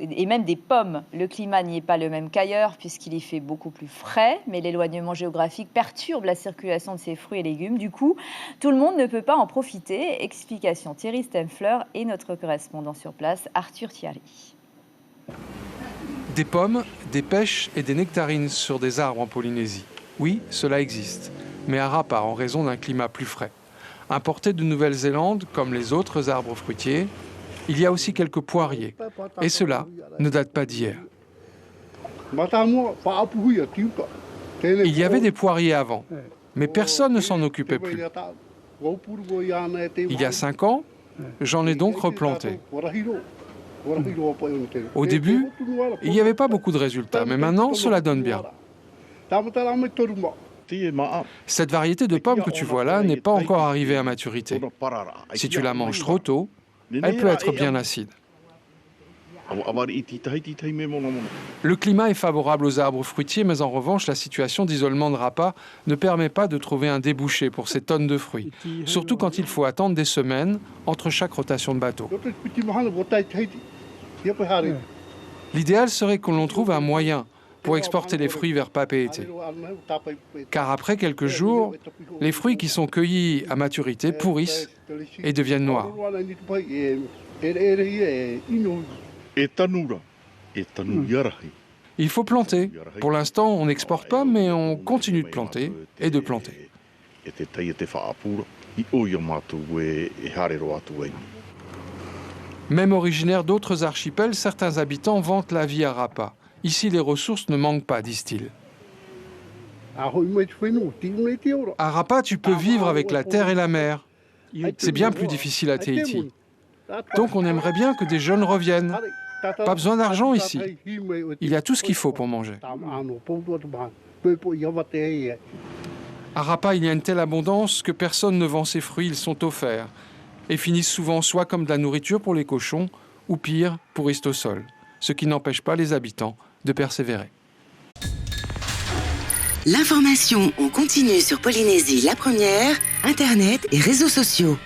et même des pommes. Le climat n'y est pas le même qu'ailleurs puisqu'il y fait beaucoup plus frais, mais l'éloignement géographique perturbe la circulation de ces fruits et légumes. Du coup, tout le monde ne peut pas en profiter. Explication Thierry Stempfler et notre correspondant sur place, Arthur Thierry. Des pommes, des pêches et des nectarines sur des arbres en Polynésie. Oui, cela existe, mais à Rapa en raison d'un climat plus frais. Importés de Nouvelle-Zélande, comme les autres arbres fruitiers, il y a aussi quelques poiriers, et cela ne date pas d'hier. Il y avait des poiriers avant, mais personne ne s'en occupait plus. Il y a 5 ans, j'en ai donc replanté. Au début, il n'y avait pas beaucoup de résultats, mais maintenant, cela donne bien. Cette variété de pommes que tu vois là n'est pas encore arrivée à maturité. Si tu la manges trop tôt, elle peut être bien acide. Le climat est favorable aux arbres fruitiers, mais en revanche, la situation d'isolement de Rapa ne permet pas de trouver un débouché pour ces tonnes de fruits, surtout quand il faut attendre des semaines entre chaque rotation de bateau. L'idéal serait que l'on trouve un moyen pour exporter les fruits vers Papeete. Car après quelques jours, les fruits qui sont cueillis à maturité pourrissent et deviennent noirs. Il faut planter. Pour l'instant, on n'exporte pas, mais on continue de planter et de planter. Même originaires d'autres archipels, certains habitants vantent la vie à Rapa. Ici, les ressources ne manquent pas, disent-ils. À Rapa, tu peux vivre avec la terre et la mer. C'est bien plus difficile à Tahiti. Donc on aimerait bien que des jeunes reviennent. Pas besoin d'argent ici. Il y a tout ce qu'il faut pour manger. À Rapa, il y a une telle abondance que personne ne vend ses fruits, ils sont offerts. Et finissent souvent soit comme de la nourriture pour les cochons, ou pire, pourrissent au sol. Ce qui n'empêche pas les habitants de persévérer. L'information en continu sur Polynésie la première, Internet et réseaux sociaux.